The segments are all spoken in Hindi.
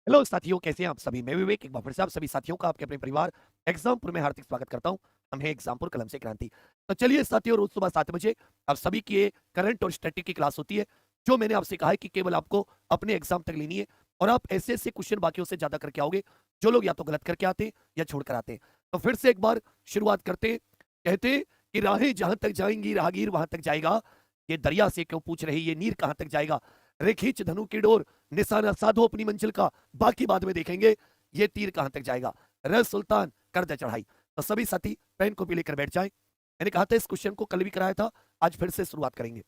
हेलो साथियों, कैसे हैं आप सभी। मैं विवेक एक बार फिर से आप सभी साथियों का आपके अपने परिवार एग्जामपुर में हार्दिक स्वागत करता हूं। हम हैं एग्जामपुर कलम से क्रांति। तो चलिए साथियों, रोज सुबह 7 बजे आप सभी की ये करंट और स्टैटिक की क्लास होती है, जो मैंने आपसे कहा है कि केवल आपको अपने एग्जाम तक लेनी है। और आप ऐसे ऐसे क्वेश्चन बाकियों से ज्यादा करके आओगे जो लोग या तो गलत करके आते हैं या छोड़ कर आते हैं। तो फिर से एक बार शुरुआत करते हैं। कहते हैं कि राहें जहां तक जाएंगी राहगीर वहां तक जाएगा, ये दरिया से क्यों पूछ रही, ये नीर कहां तक जाएगा, रे खींच धनु की डोर, निशाना साधो अपनी मंजिल का, बाकी बाद में देखेंगे ये तीर कहां तक जाएगा, रे सुल्तान कर दे चढ़ाई। तो सभी साथी पेन कॉपी लेकर बैठ जाएं। मैंने कहा था इस क्वेश्चन को कल भी कराया था, आज फिर से शुरुआत करेंगे।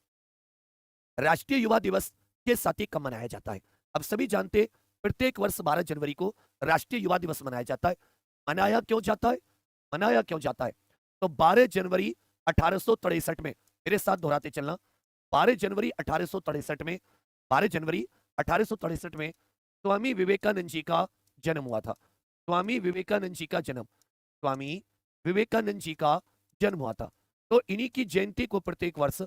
राष्ट्रीय युवा दिवस के साथी कब मनाया जाता है? अब सभी जानते हैं, प्रत्येक वर्ष 12 जनवरी को राष्ट्रीय युवा दिवस मनाया जाता है। मनाया क्यों जाता है? मनाया क्यों जाता है? तो 12 जनवरी 1863 में, मेरे साथ दोहराते चलना, 12 जनवरी 1863 में, 12 जनवरी 1863 में स्वामी विवेकानंद जी का जन्म हुआ था। स्वामी विवेकानंद जी का जन्म, स्वामी विवेकानंद जी का जन्म हुआ था। तो इन्हीं की जयंती को प्रत्येक वर्ष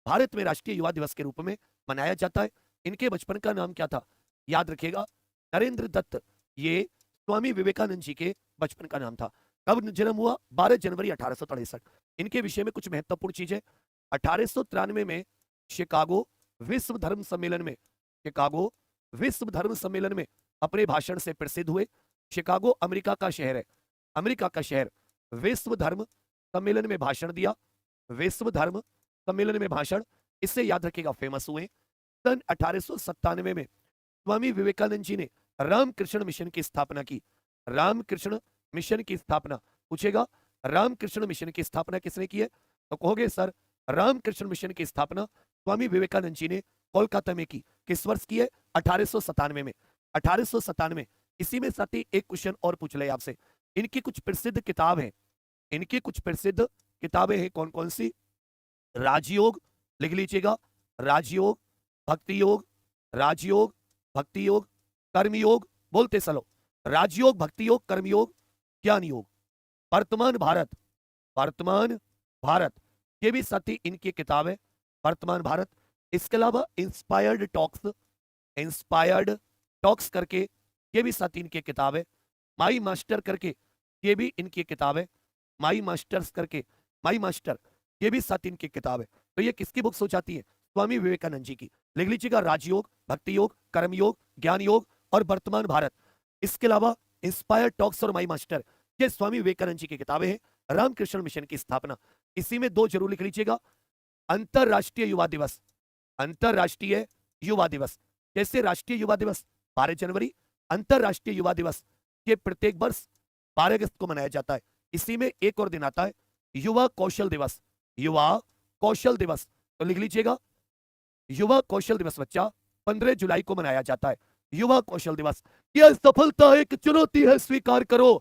भारत में राष्ट्रीय युवा दिवस के रूप में मनाया जाता है। इनके बचपन का नाम क्या था? याद रखिएगा, नरेंद्र दत्त। ये स्वामी विवेकानंद जी के बचपन का नाम था। कब जन्म हुआ? 12 जनवरी 1863। इनके विषय में कुछ महत्वपूर्ण चीजें। 1893 में शिकागो विश्व धर्म सम्मेलन में, शिकागो विश्व धर्म सम्मेलन में अपने भाषण से प्रसिद्ध हुए। शिकागो अमेरिका का शहर है, अमेरिका का शहर। विश्व धर्म सम्मेलन में भाषण दिया, विश्व धर्म सम्मेलन में भाषण, इससे याद रखिएगा फेमस हुए। सन 1897 में स्वामी विवेकानंद जी ने रामकृष्ण मिशन की स्थापना की। रामकृष्ण मिशन की स्थापना पूछेगा, रामकृष्ण मिशन की स्थापना किसने की है? तो कहोगे सर, रामकृष्ण मिशन की स्थापना स्वामी विवेकानंद जी ने कोलकाता में की। किस वर्ष की है? 1897 में। 1897। इसी में साथ ही एक क्वेश्चन और पूछ ले आपसे। इनकी कुछ प्रसिद्ध किताब है, इनकी कुछ प्रसिद्ध किताबें हैं, कौन कौन सी? राजयोग, लिख लीजिएगा, राजयोग, भक्ति योग, राजयोग, भक्ति योग, कर्मयोग, बोलते चलो, राजयोग, भक्ति योग, कर्मयोग, ज्ञान योग। वर्तमान भारत, वर्तमान भारत, ये भी साथी इनकी किताब है, वर्तमान भारत। इसके अलावा इंस्पायर्ड टॉक्स, इंस्पायर्ड टॉक्स करके ये भी साथी इनकी किताब है। माई मास्टर करके ये भी इनकी किताब है, माई मास्टर्स करके, माई मास्टर, ये भी साथ इनकी किताब है। तो ये किसकी बुक्स हो जाती है? स्वामी विवेकानंद जी की। लिख लीजिएगा, राजयोग, भक्ति योग, कर्म योग, ज्ञान योग और वर्तमान भारत। इसके अलावा इंस्पायर टॉक्स और माई मास्टर, ये स्वामी विवेकानंद जी की किताबें हैं। रामकृष्ण मिशन की स्थापना, इसी में दो जरूर लिख लीजिएगा। अंतरराष्ट्रीय युवा दिवस, अंतरराष्ट्रीय युवा दिवस, जैसे राष्ट्रीय युवा दिवस 12 जनवरी, अंतरराष्ट्रीय युवा दिवस ये प्रत्येक वर्ष 12 अगस्त को मनाया जाता है। इसी में एक और दिन आता है, युवा कौशल दिवस, युवा कौशल दिवस। तो लिख लीजिएगा, युवा कौशल दिवस बच्चा 15 जुलाई को मनाया जाता है, युवा कौशल दिवस। यह सफलता एक चुनौती है, स्वीकार करो,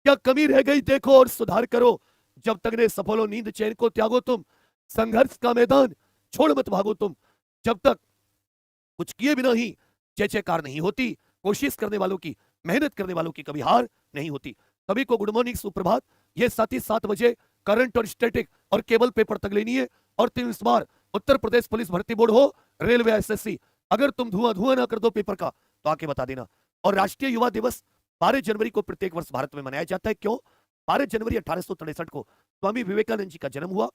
क्या कमी रह गई देखो और सुधार करो, जब तक ने सफल हो नींद चैन को त्यागो तुम, संघर्ष का मैदान छोड़ मत भागो तुम, जब तक कुछ किए बिना ही जय जयकार नहीं होती, कोशिश करने वालों की, मेहनत करने वालों की कभी हार नहीं होती। सभी को गुड मॉर्निंग, सुप्रभात। ये साथ ही 7 बजे करंट और स्टैटिक और केबल पेपर तक लेनी है। और तुम इस बार उत्तर प्रदेश पुलिस भर्ती बोर्ड हो, रेलवे, एसएससी, अगर तुम धुआं धुआं ना कर दो पेपर का तो आके बता देना। और राष्ट्रीय युवा दिवस 12 जनवरी को प्रत्येक वर्ष भारत में मनाया जाता है। क्यों? 12 जनवरी 1863 को स्वामी विवेकानंद जी का जन्म हुआ।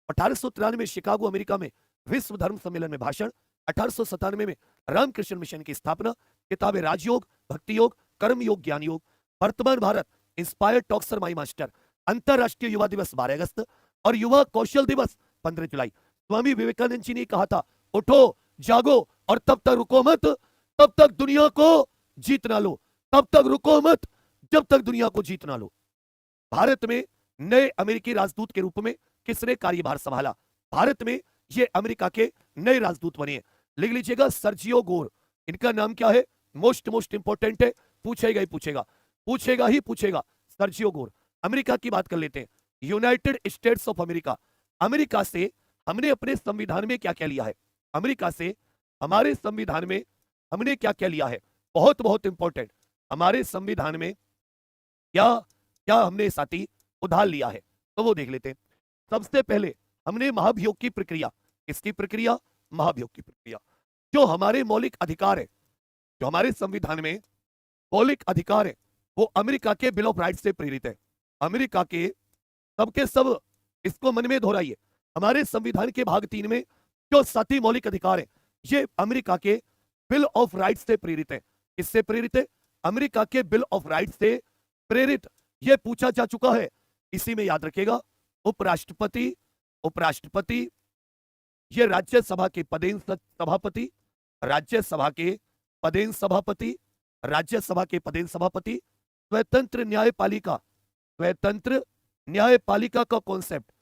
1893 में शिकागो अमेरिका में विश्व धर्म सम्मेलन में भाषण। 1897 में रामकृष्ण मिशन की स्थापना। किताबें राजयोग, भक्ति योग, कर्म योग, ज्ञान योग। वर्तमान भारत, इंस्पायर्ड टॉक्सर, माई मास्टर। अंतरराष्ट्रीय युवा दिवस 12 अगस्त और युवा कौशल दिवस 15 जुलाई। स्वामी विवेकानंद जी ने कहा था, उठो, जागो और तब तक रुको मत, तब तक दुनिया को जीत ना लो, तब तक रुको मत जब तक दुनिया को जीत ना लो। भारत में नए अमेरिकी राजदूत के रूप में किसने कार्यभार संभाला? भारत में ये अमेरिका के नए राजदूत बने हैं। लिख लीजिएगा, सर्जियो गोर। इनका नाम क्या है? मोस्ट इंपॉर्टेंट है, पूछेगा ही पूछेगा, पूछेगा ही पूछेगा। Sergio Gor. अमेरिका की बात कर लेते हैं, United states of America. America से हमने अपने संविधान में क्या क्या लिया है? अमेरिका से हमारे संविधान में हमने क्या क्या लिया है? बहुत बहुत इंपॉर्टेंट। हमारे संविधान में क्या क्या हमने साथी उधार लिया है, तो वो देख लेते हैं। सबसे पहले हमने महाभियोग की प्रक्रिया, किसकी प्रक्रिया? महाभियोग की प्रक्रिया। जो हमारे मौलिक अधिकार है, जो हमारे संविधान में मौलिक अधिकार है वो अमेरिका के बिल ऑफ राइट्स से प्रेरित है। अमेरिका के सबके सब इसको मन में दोहराइए, हमारे संविधान के भाग 3 में जो 7 मौलिक अधिकार है ये अमेरिका के बिल ऑफ राइट्स से प्रेरित है। किससे प्रेरित है? अमेरिका के बिल ऑफ राइट्स से प्रेरित। यह पूछा जा चुका है, इसी में याद रखेगा उपराष्ट्रपति, उपराष्ट्रपति, ये राज्यसभा के पदेन सभापति, राज्यसभा के पदेन सभापति, राज्यसभा के पदेन सभापति, स्वतंत्र न्यायपालिका, स्वतंत्र न्यायपालिका का कॉन्सेप्ट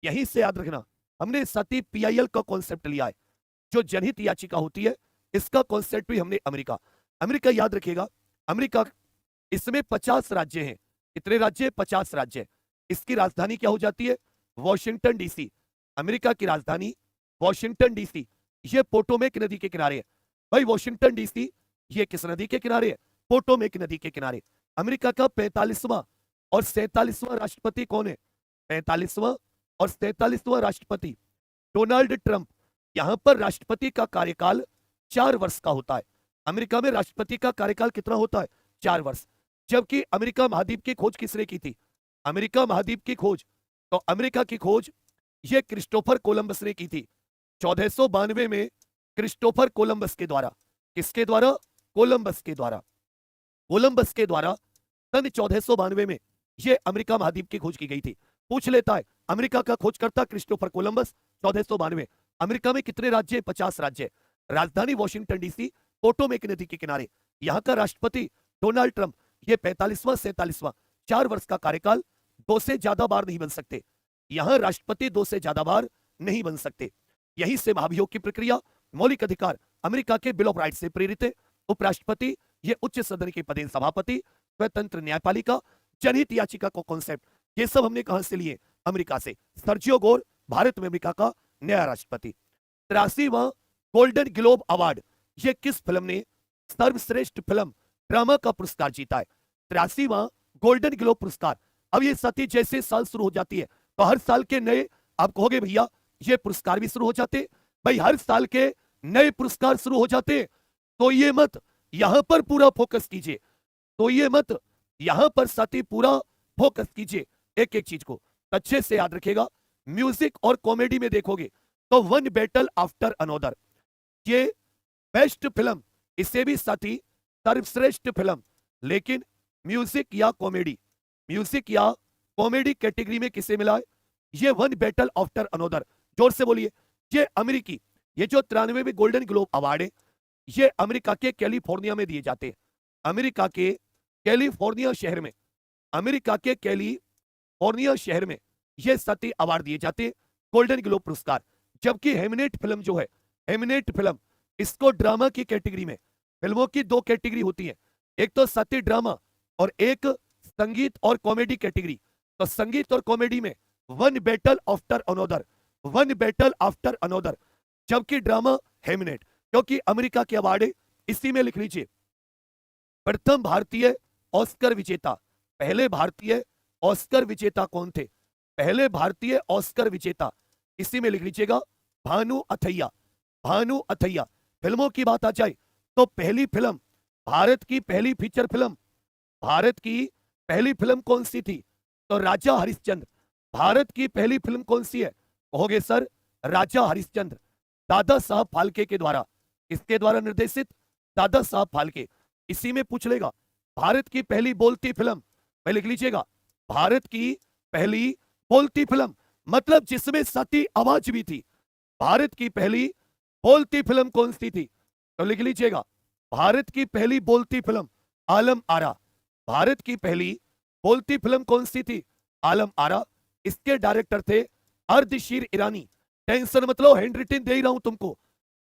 यहीं से याद रखना। हमने सती पीआईएल का कॉन्सेप्ट लिया है, जो जनहित याचिका होती है, इसका कॉन्सेप्ट भी हमने अमेरिका अमेरिका याद रखेगा। अमेरिका, इसमें 50 राज्य हैं। कितने राज्य? 50 राज्य। इसकी राजधानी क्या हो जाती है? Washington DC. अमेरिका की राजधानी वॉशिंगटन डीसी। ये पोटोमेक नदी के किनारे है। भाई वॉशिंगटन डीसी ये किस नदी के किनारे है? पोटोमेक नदी के किनारे। अमेरिका का 45वां और 47वां राष्ट्रपति कौन है? 45वां और 47वां राष्ट्रपति डोनाल्ड ट्रंप। यहां पर राष्ट्रपति का कार्यकाल 4 वर्ष का होता है। अमेरिका में राष्ट्रपति का कार्यकाल कितना होता है? 4 वर्ष। जबकि अमेरिका महाद्वीप की खोज किसने की थी? अमेरिका महाद्वीप की खोज, तो अमेरिका की खोज ये क्रिस्टोफर कोलंबस ने की थी 1492 में। क्रिस्टोफर कोलंबस के द्वारा, किसके द्वारा? कोलंबस के द्वारा। कोलंबस के द्वारा सन 1492 में यह अमेरिका महाद्वीप की खोज की गई थी। पूछ लेता है अमेरिका का खोजकर्ता क्रिस्टोफर कोलंबस 1492। अमेरिका में कितने राज्य? 50 राज्य। राजधानी वॉशिंगटन डीसी, पोटोमेक नदी के किनारे। यहां का राष्ट्रपति डोनाल्ड ट्रंप, ये 45वां 47वां, 4 वर्ष का कार्यकाल, 2 से ज्यादा बार नहीं बन सकते। यहां राष्ट्रपति 2 से ज्यादा बार नहीं बन सकते। यहीं से महाभियोग की प्रक्रिया, मौलिक अधिकार अमेरिका के बिल ऑफ राइट्स से प्रेरित है। उपराष्ट्रपति ये उच्च सदन के पदेन सभापति, स्वतंत्र न्यायपालिका, जनहित याचिका को कॉन्सेप्ट, ये सब हमने कहां से लिए? अमेरिका से। सर्जियो गोर भारत में अमेरिका का नया राष्ट्रपति। 83वां गोल्डन ग्लोब अवार्ड, ये किस फिल्म ने सर्वश्रेष्ठ फिल्म ड्रामा का पुरस्कार जीता है? 83वां गोल्डन ग्लोब पुरस्कार। अब ये सती जैसे साल शुरू हो जाती है तो हर साल के नए, आप कहोगे भैया ये पुरस्कार भी शुरू हो जाते। भाई हर साल के नए पुरस्कार शुरू हो जाते, तो ये मत यहां पर पूरा फोकस कीजिए, तो ये मत यहां पर साथी पूरा फोकस कीजिए एक एक चीज को अच्छे से याद रखेगा। म्यूजिक और कॉमेडी में देखोगे तो वन बैटल आफ्टर अनोदर, ये बेस्ट फिल्म, इसे भी साथी सर्वश्रेष्ठ फिल्म, लेकिन म्यूजिक या कॉमेडी, म्यूजिक या कॉमेडी कैटेगरी में किसे मिला है? ये वन बैटल आफ्टर अनोदर। जोर से बोलिए। ये अमेरिकी, ये जो 93 में गोल्डन ग्लोब अवार्ड है, ये अमेरिका के कैलिफोर्निया में दिए जाते हैं। अमेरिका के कैलिफोर्निया शहर में, अमेरिका के कैलिफोर्निया शहर में ये सती अवार्ड दिए जाते हैं, गोल्डन ग्लोब पुरस्कार। जबकि हेमनेट फिल्म जो है, हेमनेट फिल्म, इसको ड्रामा की कैटेगरी में, फिल्मों की 2 कैटेगरी होती है, एक तो सती ड्रामा और एक संगीत और कॉमेडी कैटेगरी। तो संगीत और कॉमेडी में one battle after another, one battle after another. जबकि ड्रामा हेमनेट, क्योंकि अमेरिका के अवार्ड है, इसी में लिख लीजिए प्रथम भारतीय ऑस्कर विजेता। पहले भारतीय ऑस्कर विजेता कौन थे? पहले भारतीय ऑस्कर विजेता, इसी में लिख लीजिएगा भानु अथैया। भानु अथैया। फिल्मों की बात आ जाए तो पहली फिल्म, भारत की पहली फीचर फिल्म, भारत की पहली फिल्म कौन सी थी? तो राजा हरिश्चंद्र। भारत की पहली फिल्म कौन सी है? कहोगे सर राजा हरिश्चंद्र, दादा साहब फाल्के के द्वारा। किसके द्वारा निर्देशित? दादा साहब फाल्के। इसी में पूछ लेगा भारत की पहली बोलती फिल्म, मैं लिख लीजिएगा भारत की पहली बोलती फिल्म, मतलब जिसमें सती आवाज भी थी। भारत की पहली बोलती फिल्म कौन सी थी? तो लिख लीजिएगा भारत की पहली बोलती फिल्म आलम आरा। भारत की पहली बोलती फिल्म कौन सी थी? आलम आरा। इसके डायरेक्टर थे अर्धशीर ईरानी। टेंशन मतलब हैंडरिटन दे ही रहा हूं तुमको,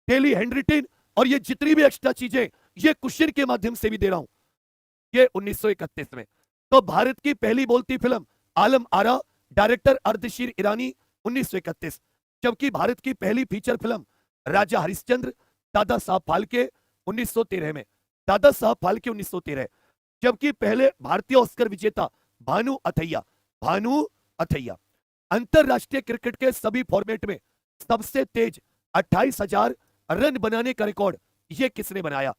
डेली हैंडरिटन, और ये जितनी भी एक्स्ट्रा चीजें ये क्वेश्चन के माध्यम से भी दे रहा हूं। ये 1931 में। तो भारत की पहली बोलती फिल्म आलम आरा, डायरेक्टर अर्धशीर ईरानी, 1931। जबकि भारत की पहली फीचर फिल्म राजा हरिश्चंद्र, दादा साहब फाल्के, 1913 में। दादा साहब फाल्के 1913। जबकि पहले भारतीय ऑस्कर विजेता भानु अथैया, भानु अथैया। अंतरराष्ट्रीय क्रिकेट के सभी फॉर्मेट में सबसे तेज 28,000 रन बनाने का रिकॉर्ड ये किसने बनाया?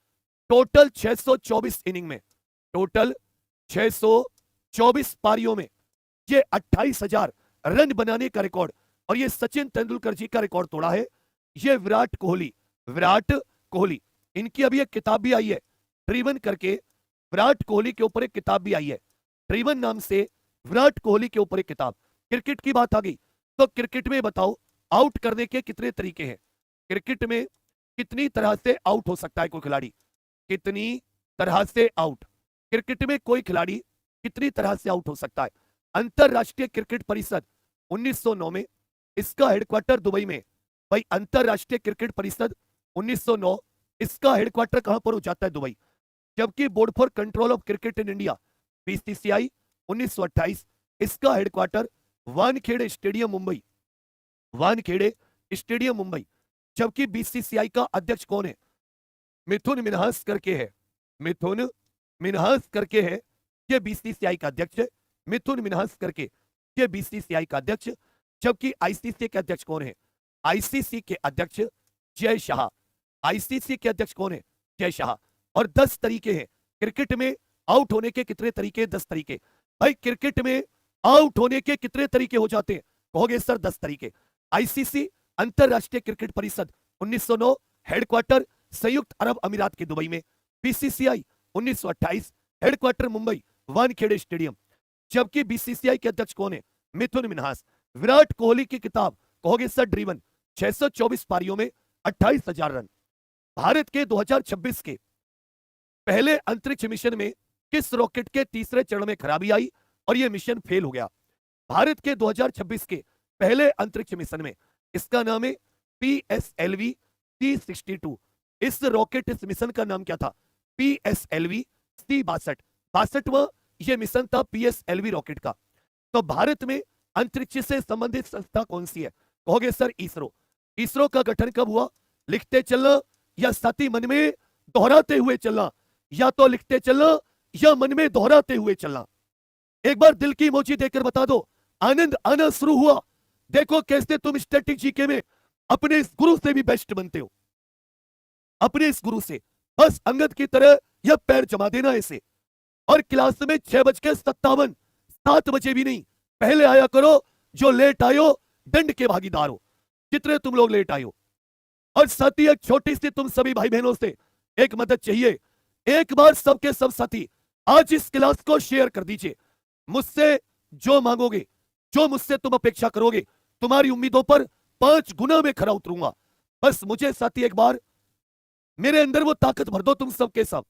टोटल 624 इनिंग में टोटल 624 पारियों में ये 28,000 रन बनाने का रिकॉर्ड, और ये सचिन तेंदुलकर जी का रिकॉर्ड तोड़ा है। ये विराट कोहली, इनकी अभी एक किताब भी आई है ड्रीवन करके, विराट कोहली के ऊपर एक किताब भी आई है, ड्रीवन नाम से विराट कोहली के ऊपर एक किताब। क्रिकेट की बात आ गई तो क्रिकेट में बताओ आउट करने के कितने तरीके हैं? क्रिकेट में कितनी तरह से आउट हो सकता है कोई खिलाड़ी? कितनी तरह से आउट? क्रिकेट में कोई खिलाड़ी कितनी तरह से आउट हो सकता है? अंतरराष्ट्रीय क्रिकेट परिषद 1909 में, इसका हेडक्वार्टर दुबई में। भाई अंतरराष्ट्रीय क्रिकेट परिषद 1909, इसका हेडक्वार्टर कहां पर हो जाता है? दुबई। जबकि board for control of cricket in India BCCI 1928, इसका headquarter Wankhede stadium Mumbai, Wankhede stadium Mumbai. जबकि बीसीसीआई का अध्यक्ष कौन है? मिथुन मिन्हास करके है, मिथुन मिन्हास करके है, ये बीसीसीआई का अध्यक्ष है, मिथुन मिन्हास करके ये बीसीसीआई का अध्यक्ष। जबकि आईसीसी के अध्यक्ष कौन है? आईसीसी के अध्यक्ष जय शाह, आईसीसी के अध्यक्ष कौन है? जय शाह। और 10 तरीके हैं क्रिकेट में आउट होने के। कितने तरीके? 10 तरीके। भाई क्रिकेट में आउट होने के कितने तरीके हो जाते हैं? कहोगे सर 10 तरीके। आईसीसी अंतरराष्ट्रीय क्रिकेट परिषद 1909, हेडक्वार्टर संयुक्त अरब अमीरात के दुबई में। BCCI 1928, headquarter Mumbai, Wankhede stadium. जबकि बीसीसीआई के अध्यक्ष कौन है? मिथुन मिन्हास। विराट कोहली की किताब कहोगे सर ड्रीवन, 624 पारियों में 28,000 रन। भारत के 2026 के पहले अंतरिक्ष मिशन में किस रॉकेट के तीसरे चरण में खराबी आई और यह मिशन फेल हो गया? भारत के 2026 के पहले अंतरिक्ष मिशन में, इसका नाम है PSLV C62। इस रॉकेट, इस मिशन का नाम क्या था? PSLV C62, 62वां यह मिशन था PSLV रॉकेट का। तो भारत में अंतरिक्ष से संबंधित संस्था कौन सी है? कहोगे सर इसरो। इसरो का गठन कब हुआ? लिखते चलना या साथी मन में दोहराते हुए चलना, या तो लिखते चलना या मन में दोहराते हुए चलना। एक बार दिल की इमोजी देकर बता दो, आनंद आना शुरू हुआ। देखो कैसे तुम स्टैटिक जीके में अपने इस गुरु से भी बेस्ट बनते हो, अपने इस गुरु से। बस अंगद की तरह यह पैर जमा देना ऐसे, और क्लास में 6:57, 7 बजे भी नहीं, पहले आया करो। जो लेट आयो दंड के भागीदार हो, जितने तुम लोग लेट आयो। और साथी एक छोटी सी तुम सभी भाई बहनों से एक मदद चाहिए, एक बार सबके सब साथी आज इस क्लास को शेयर कर दीजिए। मुझसे जो मांगोगे, जो मुझसे तुम अपेक्षा करोगे, तुम्हारी उम्मीदों पर 5 गुना में खरा उतरूंगा। बस मुझे साथी एक बार मेरे अंदर वो ताकत भर दो तुम सबके सब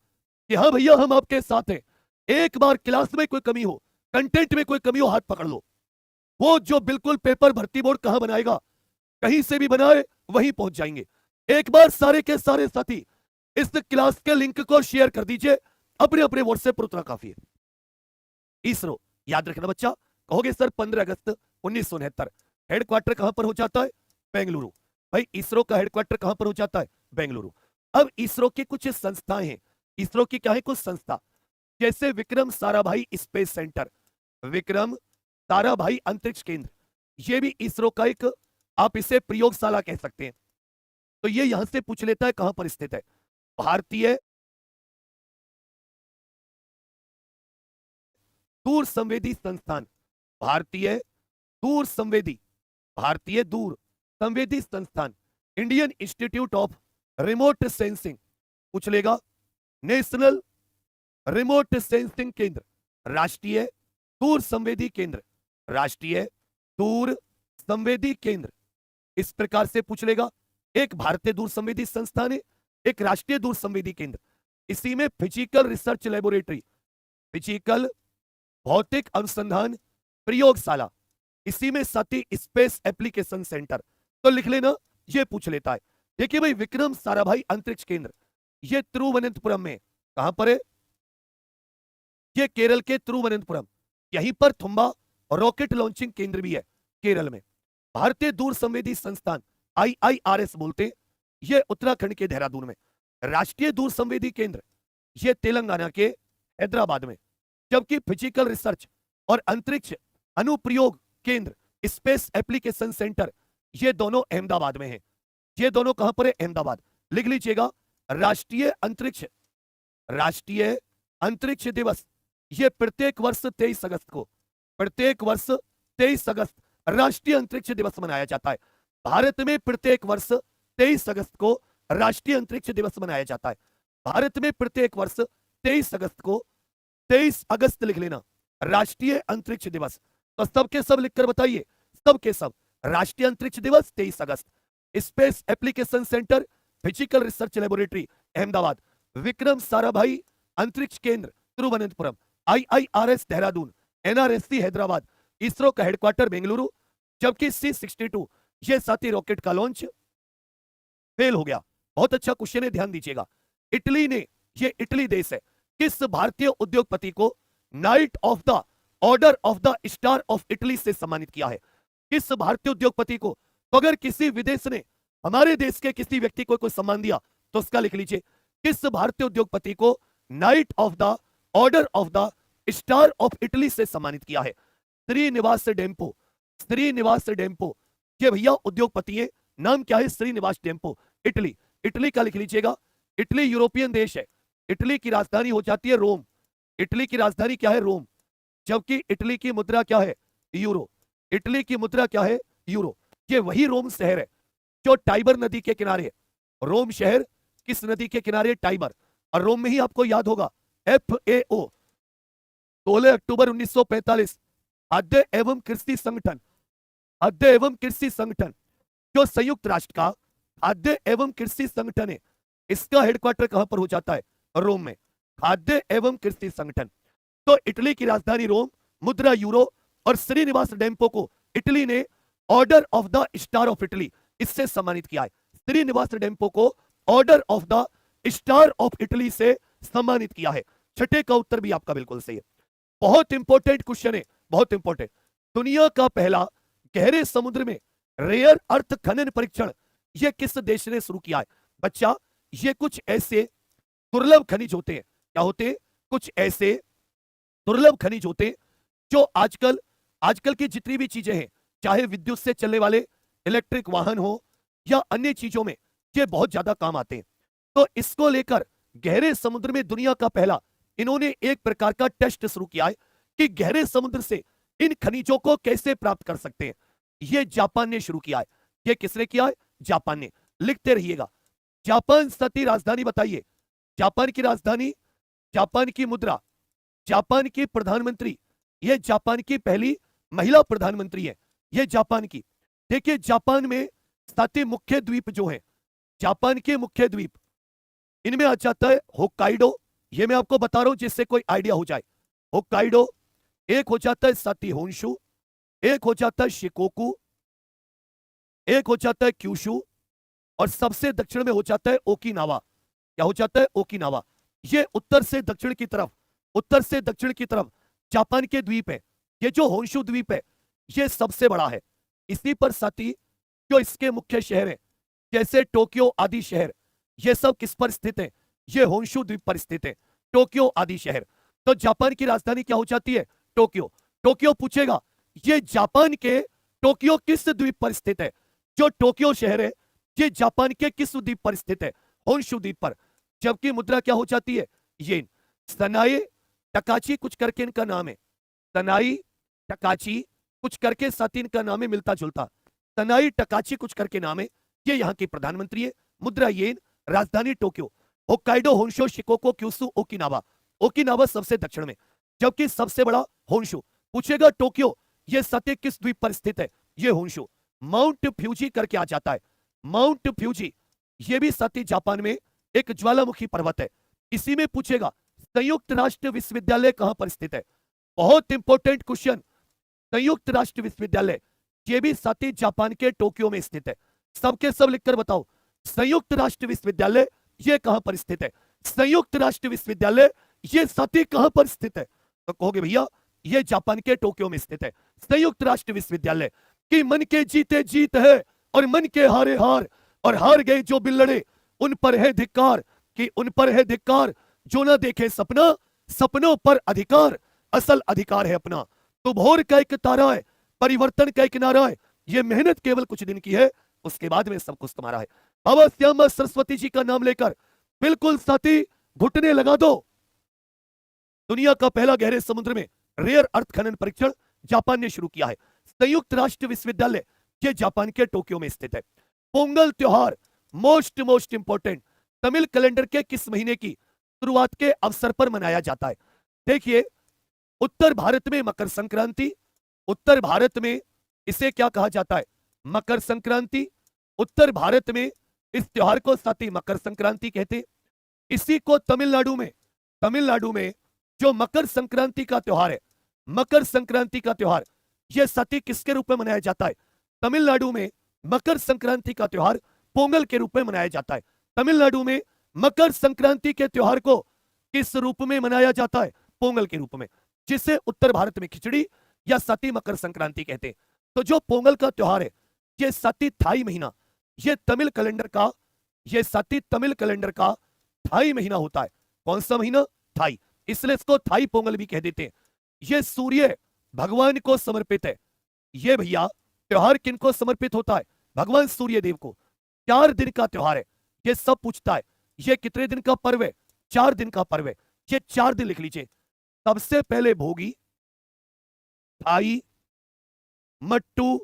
कि हाँ भैया हम आपके साथ हैं। एक बार क्लास में कोई कमी हो, कंटेंट में कोई कमी हो, हाथ पकड़ लो। वो जो बिल्कुल पेपर भर्ती बोर्ड कहां बनाएगा, कहीं से भी बनाए वहीं पहुंच जाएंगे। एक बार सारे के सारे साथी इस क्लास के लिंक को शेयर कर दीजिए अपने अपने व्हाट्सएप पर, उतना काफी है। इसरो याद रखना बच्चा। कहोगे सर 15 अगस्त 1969 हेडक्वार्टर कहां पर हो जाता है? बेंगलुरु। भाई इसरो का हेडक्वार्टर कहां पर हो जाता है? बेंगलुरु। अब इसरो की कुछ संस्थाएं हैं, इसरो की क्या है कुछ संस्था, जैसे विक्रम साराभाई स्पेस सेंटर, विक्रम साराभाई अंतरिक्ष केंद्र, ये भी इसरो का एक, आप इसे प्रयोगशाला कह सकते हैं। तो ये यहां से पूछ लेता है कहां पर स्थित है? भारतीय दूर संवेदी संस्थान, भारतीय दूर संवेदी, भारतीय दूर संवेदी संस्थान, Indian institute of remote sensing पूछ लेगा, नेशनल रिमोट सेंसिंग केंद्र, राष्ट्रीय दूर संवेदी केंद्र, राष्ट्रीय दूर संवेदी केंद्र, इस प्रकार से पूछ लेगा। एक भारतीय दूर संवेदी संस्थान है, एक राष्ट्रीय दूर संवेदी केंद्र। इसी में फिजिकल रिसर्च लेबोरेटरी, फिजिकल भौतिक अनुसंधान प्रयोगशाला, इसी में साथी स्पेस एप्लीकेशन सेंटर। तो लिख लेना, ये पूछ लेता है। देखिए भाई विक्रम साराभाई अंतरिक्ष केंद्र, ये तिरुवनंतपुरम में, कहां पर है? ये केरल के तिरुवनंतपुरम, यहीं पर थुम्बा रॉकेट लॉन्चिंग केंद्र भी है केरल में। भारतीय दूर संवेदी संस्थान IIRS बोलते हैं, ये उत्तराखंड के देहरादून में। राष्ट्रीय दूर संवेदी केंद्र ये तेलंगाना के हैदराबाद में। जबकि फिजिकल रिसर्च और अंतरिक्ष अनुप्रयोग केंद्र स्पेस एप्लीकेशन सेंटर ये दोनों अहमदाबाद में हैं। ये दोनों कहां पर है? अहमदाबाद। लिख लीजिएगा, राष्ट्रीय अंतरिक्ष, राष्ट्रीय अंतरिक्ष दिवस ये प्रत्येक वर्ष 23 अगस्त को, प्रत्येक वर्ष 23 अगस्त राष्ट्रीय अंतरिक्ष दिवस मनाया जाता है। भारत में प्रत्येक वर्ष 23 अगस्त को राष्ट्रीय अंतरिक्ष दिवस मनाया जाता है। भारत में प्रत्येक वर्ष 23 अगस्त को, 23 अगस्त लिख लेना, राष्ट्रीय अंतरिक्ष दिवस। तो सबके सब लिखकर बताइए, सबके सब राष्ट्रीय अंतरिक्ष दिवस 23 अगस्त। Space application centre, physical research laboratory Ahmedabad, Vikram Sarabhai अंतरिक्ष केंद्र तिरुवनंतपुरम, IIRS देहरादून, NRSC हैदराबाद, इसरो का हेडक्वार्टर बेंगलुरु। जबकि C-62 ये साथी रॉकेट का लॉन्च फेल हो गया। बहुत अच्छा क्वेश्चन है, ध्यान दीजिएगा। इटली ने, ये इटली देश है, किस भारतीय उद्योगपति को night of the order of the star of Italy से सम्मानित किया है? किस भारतीय उद्योगपति को? तो अगर किसी विदेश ने हमारे देश के किसी व्यक्ति को कोई सम्मान दिया तो उसका लिख लीजिए, किस भारतीय उद्योगपति को night of the order of the star of Italy से सम्मानित किया है? श्रीनिवास डेम्पो, श्रीनिवास डेम्पो ये भैया उद्योगपति है। नाम क्या है? श्रीनिवास डेम्पो, इटली। इटली का लिख लीजिएगा। इटली यूरोपियन देश है। इटली की राजधानी हो जाती है रोम। इटली की राजधानी क्या है? रोम। जबकि इटली की मुद्रा क्या है? यूरो। इटली की मुद्रा क्या है? यूरो। ये वही रोम शहर है जो टाइबर नदी के किनारे है। रोम शहर किस नदी के किनारे? टाइबर। और रोम में ही आपको याद होगा FAO 16 अक्टूबर 1945 खाद्य एवं कृषि संगठन, खाद्य एवं कृषि संगठन जो संयुक्त राष्ट्र का खाद्य एवं कृषि संगठन है, इसका हेडक्वार्टर कहां पर हो जाता है? रोम में। खाद्य एवं कृषि संगठन। तो इटली की राजधानी रोम, मुद्रा यूरो, और श्रीनिवास डेम्पो को इटली ने order of the star of Italy इससे सम्मानित किया है। श्रीनिवास डेम्पो को order of the star of Italy से सम्मानित किया है। छठे का उत्तर भी आपका बिल्कुल सही है। बहुत इंपॉर्टेंट क्वेश्चन है, बहुत इंपॉर्टेंट। दुनिया का पहला गहरे समुद्र में रेयर अर्थ खनन परीक्षण यह किस देश ने शुरू किया है? बच्चा, ये कुछ ऐसे दुर्लभ खनिज होते हैं। क्या होते हैं? कुछ ऐसे दुर्लभ खनिज होते हैं जो आजकल की जितनी भी चीजें हैं, चाहे विद्युत से चलने वाले इलेक्ट्रिक वाहन हो या अन्य चीजों में, ये बहुत ज्यादा काम आते हैं। तो इसको लेकर गहरे समुद्र में दुनिया का पहला इन्होंने एक प्रकार का टेस्ट शुरू किया है कि गहरे समुद्र से इन खनिजों को कैसे प्राप्त कर सकते हैं। यह जापान ने शुरू किया है। यह किसने किया है? जापान ने। लिखते रहिएगा। जापान सती राजधानी बताइए। जापान की राजधानी, जापान की मुद्रा, जापान की प्रधानमंत्री, यह जापान की पहली महिला प्रधानमंत्री है, यह जापान की। देखिए जापान में 7 मुख्य द्वीप जो हैं, जापान के मुख्य द्वीप, इनमें आ जाता है होक्काइडो। ये मैं आपको बता रहा हूं जिससे कोई आइडिया हो जाए। होक्काइडो, एक हो जाता है साथी होन्शु, एक हो जाता है शिकोकू, एक हो जाता है क्यूशु, और सबसे दक्षिण में हो जाता है ओकिनावा। क्या हो जाता है? ओकिनावा। ये उत्तर से दक्षिण की तरफ, उत्तर से दक्षिण की तरफ जापान के द्वीप है। ये जो होन्शु द्वीप है ये सबसे बड़ा है। इसी पर साथी जो इसके मुख्य शहर है जैसे टोक्यो आदि शहर, ये सब किस पर स्थित है? ये होन्शु द्वीप पर स्थित है, टोक्यो आदि शहर। तो जापान की राजधानी क्या हो जाती है? टोक्यो। टोक्यो पूछेगा ये जापान के टोक्यो किस द्वीप पर स्थित है? जो टोक्यो शहर है ये जापान के किस द्वीप पर स्थित है? होन्शु द्वीप पर। जबकि मुद्रा क्या हो जाती है? येन। सनाए टकाची कुछ करके इनका नाम है, सनाई टकाची कुछ करके साथी इनका नाम है, मिलता जुलता। सनाई टकाची कुछ करके नाम है। ये यहाँ की प्रधानमंत्री है, मुद्रा येन, राजधानी Tokyo. Hokkaido, Honshu, Shikoku, Kyushu, Okinawa. Okinawa सबसे दक्षिण में, जबकि सबसे बड़ा होन्शु। पूछेगा टोक्यो ये सत्य किस द्वीप पर स्थित है? ये होन्शु। माउंट फ्यूजी करके आ जाता है, माउंट फ्यूजी, ये भी सत्य जापान में एक ज्वालामुखी पर्वत है। इसी में पूछेगा संयुक्त राष्ट्र विश्वविद्यालय कहां पर स्थित है? बहुत इंपॉर्टेंट क्वेश्चन। संयुक्त राष्ट्र विश्वविद्यालय ये भी सत्य जापान के टोक्यो में स्थित है। सबके सब लिखकर बताओ, संयुक्त राष्ट्र विश्वविद्यालय ये कहां पर स्थित है? संयुक्त राष्ट्र विश्वविद्यालय ये सत्य कहां पर स्थित है? तो कहोगे भैया ये जापान के टोक्यो में स्थित है। संयुक्त राष्ट्र विश्वविद्यालय कि मन के जीते जीत है और मन के हारे हार, और हार गए जो बिल्लड़े उन पर है धिक्कार, कि उन पर है धिक्कार जो ना देखे सपना, सपनों पर अधिकार, असल अधिकार है अपना। तो भोर का एक तारा है, परिवर्तन का एक नारा है, ये मेहनत केवल कुछ दिन की है, उसके बाद में सब कुछ तुम्हारा है। बाबा श्यामा सरस्वती जी का नाम लेकर बिल्कुल साथी घुटने लगा दो। दुनिया का पहला गहरे समुद्र में रेयर अर्थ खनन परीक्षण जापान ने शुरू किया है। संयुक्त राष्ट्र विश्वविद्यालय ये जापान के टोक्यो में स्थित है। पोंगल त्योहार मोस्ट इंपोर्टेंट तमिल कैलेंडर के किस महीने की शुरुआत के अवसर पर मनाया जाता है? देखिए, उत्तर भारत में मकर संक्रांति, उत्तर भारत में इसे क्या कहा जाता है? मकर संक्रांति। उत्तर भारत में इस त्योहार को साथी मकर संक्रांति कहते हैं। इसी को तमिलनाडु में जो मकर संक्रांति का त्योहार है, मकर संक्रांति का त्योहार यह साथी किसके रूप में मनाया जाता है? तमिलनाडु में मकर संक्रांति का त्योहार पोंगल के रूप में मनाया जाता है। तमिलनाडु में मकर संक्रांति के त्योहार को किस रूप में मनाया जाता है? पोंगल के रूप में, जिसे उत्तर भारत में खिचड़ी या साथी मकर संक्रांति कहते हैं। तो जो पोंगल का त्योहार है, ये साथी थाई महीना, ये तमिल कैलेंडर का, ये साथी तमिल कैलेंडर का थाई महीना होता है। कौन सा महीना? थाई, इसलिए इसको थाई पोंगल भी कह देते हैं। ये सूर्य भगवान को समर्पित है। ये भैया त्योहार किनको समर्पित होता है? भगवान सूर्य देव को। 4 दिन का त्योहार है। ये सब पूछता है ये कितने दिन का पर्व है? 4 दिन का पर्व है। ये 4 दिन लिख लीजिए। सबसे पहले भोगी, थाई, मट्टू,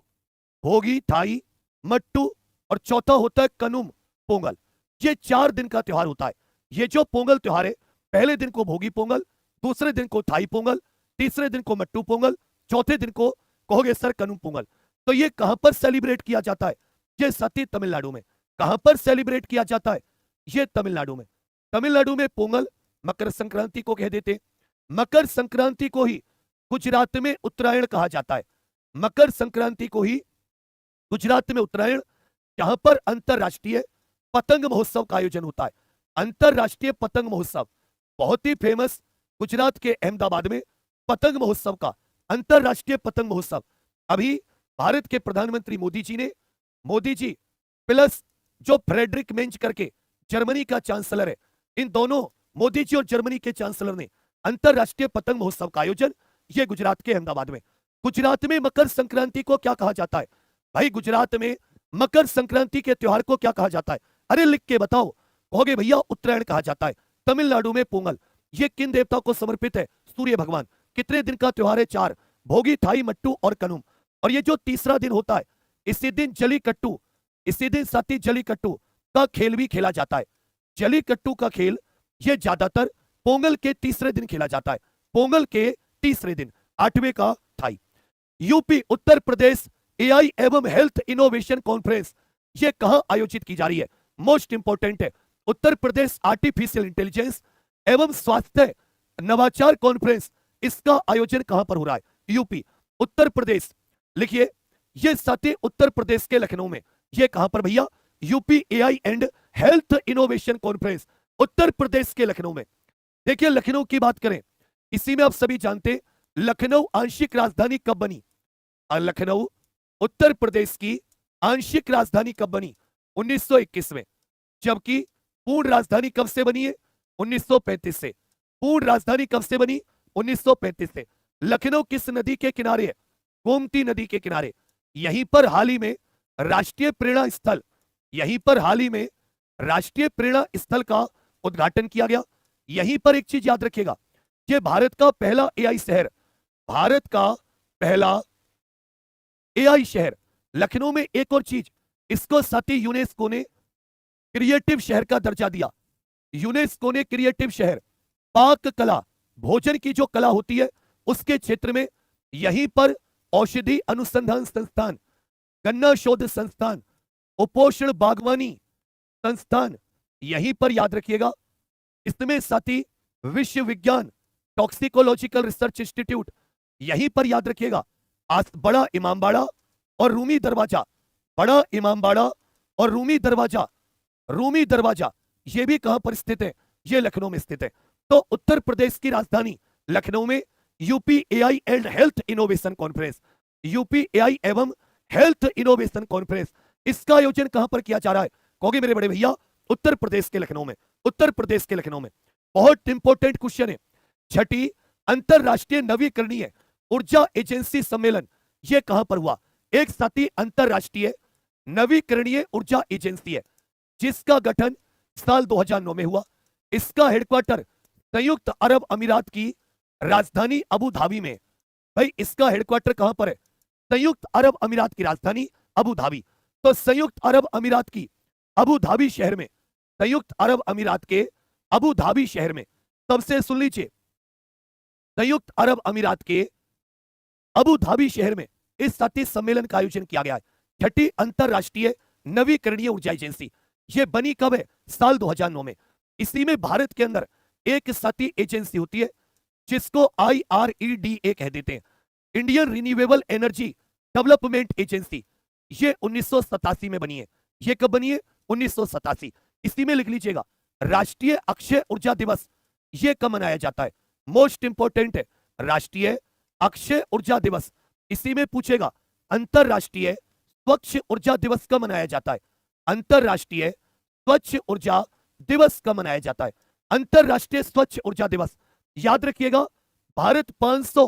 भोगी, थाई, मट्टू, और चौथा होता है कनुम, पोंगल। ये 4 दिन का त्योहार होता है। ये जो पोंगल त्योहार है, पहले दिन को भोगी पोंगल, दूसरे दिन को थाई पोंगल, तीसरे दिन को मट्टू पोंगल, चौथे दिन को कहोगे सर कनुम पोंगल। तो ये कहां पर सेलिब्रेट किया जाता है? ये साथी तमिलनाडु में। कहां पर सेलिब्रेट किया जाता है? ये तमिलनाडु में। तमिलनाडु में पोंगल मकर संक्रांति को कह देते। मकर संक्रांति को ही गुजरात में उत्तरायण कहा जाता है। मकर संक्रांति को ही गुजरात में उत्तरायण, जहां पर अंतरराष्ट्रीय पतंग महोत्सव का आयोजन होता है। अंतरराष्ट्रीय पतंग महोत्सव बहुत ही फेमस, गुजरात के अहमदाबाद में पतंग महोत्सव का अंतरराष्ट्रीय पतंग महोत्सव अभी भारत के प्रधानमंत्री मोदी जी प्लस जो फ्रेडरिक मेंज करके जर्मनी का चांसलर है, इन दोनों मोदी जी और जर्मनी के चांसलर ने अंतरराष्ट्रीय पतंग महोत्सव का आयोजन ये गुजरात के अहमदाबाद में। गुजरात में मकर संक्रांति को क्या कहा जाता है? भाई गुजरात में मकर संक्रांति के त्योहार को क्या कहा जाता है? अरे लिख के बताओ। कहोगे भैया उत्तरायण कहा जाता है। तमिलनाडु में पोंगल, ये किन देवता को समर्पित है? सूर्य भगवान। कितने दिन का त्योहार है? 4, भोगी, थाई, मट्टू और कनुम। और ये जो तीसरा दिन होता है, इसी दिन जलीकट्टू, इसी दिन साथी जलीकट्टू का खेल भी खेला जाता है। जलीकट्टू का खेल ये ज्यादातर पोंगल के तीसरे दिन खेला जाता है। पोंगल के तीसरे दिन, 8वें का Thai. UP Uttar Pradesh AI एवं हेल्थ इनोवेशन कॉन्फ्रेंस ये कहां आयोजित की जा रही है? मोस्ट इंपोर्टेंट है। उत्तर प्रदेश आर्टिफिशियल इंटेलिजेंस एवं स्वास्थ्य नवाचार कॉन्फ्रेंस, इसका आयोजन कहां पर हो रहा है? यूपी उत्तर प्रदेश। लिखिए, ये साथी उत्तर प्रदेश के लखनऊ में। ये कहां पर भैया? UP AI and health innovation conference, Uttar Pradesh के लखनऊ में। देखिए, लखनऊ की बात करें, इसी में आप सभी जानते लखनऊ आंशिक राजधानी कब बनी? लखनऊ उत्तर प्रदेश की आंशिक राजधानी कब बनी? 1921 में। जबकि पूर्ण राजधानी कब से बनी है? 1935 से। पूर्ण राजधानी कब से बनी? 1935 से। लखनऊ किस नदी के किनारे है? गोमती नदी के किनारे। यहीं पर हाल ही में राष्ट्रीय प्रेरणा स्थल, यहीं पर हाल ही में राष्ट्रीय प्रेरणा स्थल का उद्घाटन किया गया। यहीं पर एक चीज याद रखिएगा, ये भारत का पहला एआई शहर, भारत का पहला एआई शहर लखनऊ में। एक और चीज, इसको साथी यूनेस्को ने क्रिएटिव शहर का दर्जा दिया। यूनेस्को ने क्रिएटिव शहर, पाक कला, भोजन की जो कला होती है उसके क्षेत्र में यहीं पर औषधि अनुसंधान संस्थान, गन्ना शोध संस्थान, उपोषण बागवानी संस्थान, यहीं पर याद रखिएगा। इसमें साथी विश्व विज्ञान टॉक्सिकोलॉजिकल रिसर्च इंस्टीट्यूट, यहीं पर याद रखिएगा। बड़ा इमामबाड़ा और रूमी दरवाजा, बड़ा इमामबाड़ा और रूमी दरवाजा ये भी कहां पर स्थित है? ये लखनऊ में स्थित है। तो उत्तर प्रदेश की राजधानी लखनऊ में UP AI and health innovation conference, UP AI एवं हेल्थ इनोवेशन कॉन्फ्रेंस, इसका आयोजन कहां पर किया जा रहा है? कहोगे मेरे बड़े भैया उत्तर प्रदेश के लखनऊ में। उत्तर प्रदेश के लखनऊ में। बहुत इंपॉर्टेंट क्वेश्चन है। छठी अंतरराष्ट्रीय नवीकरणीय ऊर्जा एजेंसी सम्मेलन यह कहां पर हुआ? एक साथी अंतरराष्ट्रीय नवीकरणीय ऊर्जा एजेंसी है जिसका गठन साल 2009 में हुआ। इसका हेडक्वार्टर संयुक्त अरब अमीरात की राजधानी अबू धाबी में। भाई इसका हेडक्वार्टर कहां पर है? संयुक्त अरब अमीरात की राजधानी अबू धाबी। तो संयुक्त अरब अमीरात की अबू धाबी शहर में, संयुक्त अरब अमीरात के अबू धाबी शहर में, सबसे सुन लीजिए, संयुक्त अरब अमीरात के अबू धाबी शहर में इस 37 सम्मेलन का आयोजन किया गया है। छठी अंतरराष्ट्रीय नवीकरणीय ऊर्जा एजेंसी, यह बनी कब है? साल 2009 में। इसी में भारत के अंदर एक साथी एजेंसी होती है जिसको IREDA कह देते हैं, Indian renewable energy development agency. ये 1987 में बनी है। ये कब बनी है? 1987। इसी में लिख लीजिएगा राष्ट्रीय अक्षय ऊर्जा दिवस, ये कब मनाया जाता है? मोस्ट इंपोर्टेंट है, राष्ट्रीय अक्षय ऊर्जा दिवस। इसी में पूछेगा अंतरराष्ट्रीय स्वच्छ ऊर्जा दिवस कब मनाया जाता है? अंतरराष्ट्रीय स्वच्छ ऊर्जा दिवस कब मनाया जाता है? अंतरराष्ट्रीय स्वच्छ ऊर्जा दिवस, याद रखिएगा, भारत 500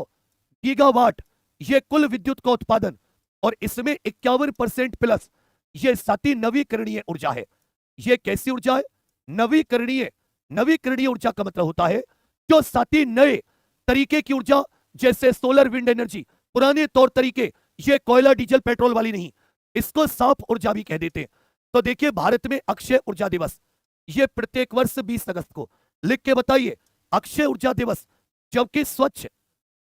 गीगावाट ये कुल विद्युत का उत्पादन, और इसमें 51% प्लस ये साथी नवीकरणीय ऊर्जा है। ये कैसी ऊर्जा है? नवीकरणीय। नवीकरणीय ऊर्जा का मतलब होता है जो साथी नए तरीके की ऊर्जा, जैसे सोलर विंड एनर्जी, पुराने तौर तरीके, ये कोयला डीजल पेट्रोल वाली नहीं, इसको साफ ऊर्जा भी कह देते हैं। तो देखिए भारत में अक्षय ऊर्जा दिवस ये प्रत्येक वर्ष 20 अगस्त को, लिख के बताइए, अक्षय ऊर्जा दिवस, जबकि स्वच्छ